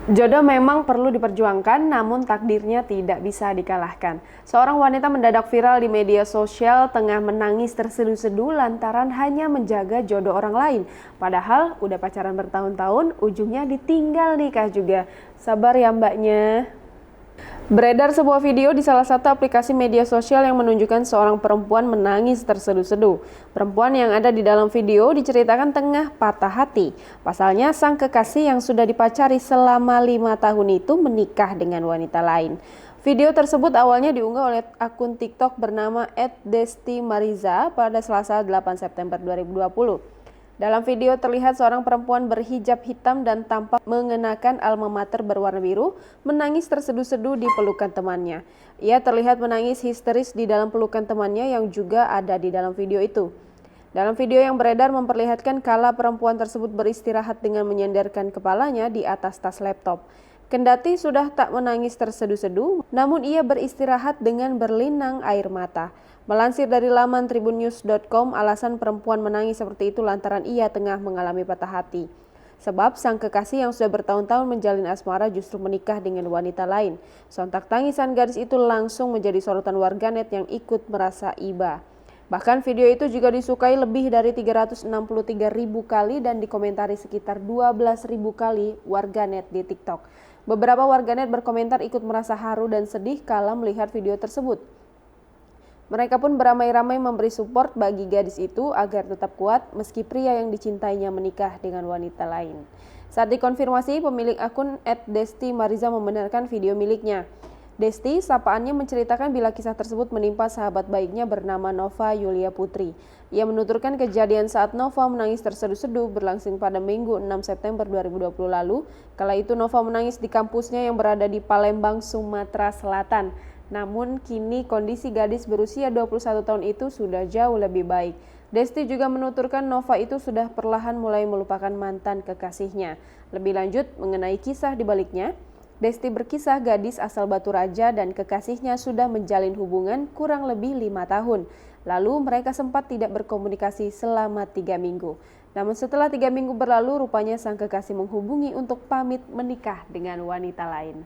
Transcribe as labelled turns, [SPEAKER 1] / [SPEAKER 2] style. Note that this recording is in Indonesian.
[SPEAKER 1] Jodoh memang perlu diperjuangkan, namun takdirnya tidak bisa dikalahkan. Seorang wanita mendadak viral di media sosial tengah menangis terseduh-seduh lantaran hanya menjaga jodoh orang lain. Padahal udah pacaran bertahun-tahun, ujungnya ditinggal nikah juga. Sabar ya mbaknya. Beredar sebuah video di salah satu aplikasi media sosial yang menunjukkan seorang perempuan menangis terseduh-seduh. Perempuan yang ada di dalam video diceritakan tengah patah hati. Pasalnya sang kekasih yang sudah dipacari selama 5 tahun itu menikah dengan wanita lain. Video tersebut awalnya diunggah oleh akun TikTok bernama @destimariza pada Selasa 8 September 2020. Dalam video terlihat seorang perempuan berhijab hitam dan tampak mengenakan alma mater berwarna biru menangis terseduh-seduh di pelukan temannya. Ia terlihat menangis histeris di dalam pelukan temannya yang juga ada di dalam video itu. Dalam video yang beredar memperlihatkan kala perempuan tersebut beristirahat dengan menyandarkan kepalanya di atas tas laptop. Kendati sudah tak menangis terseduh-seduh, namun ia beristirahat dengan berlinang air mata. Melansir dari laman tribunnews.com, alasan perempuan menangis seperti itu lantaran ia tengah mengalami patah hati. Sebab sang kekasih yang sudah bertahun-tahun menjalin asmara justru menikah dengan wanita lain. Sontak tangisan gadis itu langsung menjadi sorotan warganet yang ikut merasa iba. Bahkan video itu juga disukai lebih dari 363.000 kali dan dikomentari sekitar 12.000 kali warganet di TikTok. Beberapa warganet berkomentar ikut merasa haru dan sedih kala melihat video tersebut. Mereka pun beramai-ramai memberi support bagi gadis itu agar tetap kuat meski pria yang dicintainya menikah dengan wanita lain. Saat dikonfirmasi, pemilik akun @destimariza membenarkan video miliknya. Desti, sapaannya menceritakan bila kisah tersebut menimpa sahabat baiknya bernama Nova Yulia Putri. Ia menuturkan kejadian saat Nova menangis terseduh-seduh berlangsung pada Minggu 6 September 2020 lalu. Kala itu Nova menangis di kampusnya yang berada di Palembang, Sumatera Selatan. Namun kini kondisi gadis berusia 21 tahun itu sudah jauh lebih baik. Desti juga menuturkan Nova itu sudah perlahan mulai melupakan mantan kekasihnya. Lebih lanjut mengenai kisah di baliknya, Desti berkisah gadis asal Batu Raja dan kekasihnya sudah menjalin hubungan kurang lebih 5 tahun. Lalu mereka sempat tidak berkomunikasi selama 3 minggu. Namun setelah 3 minggu berlalu, rupanya sang kekasih menghubungi untuk pamit menikah dengan wanita lain.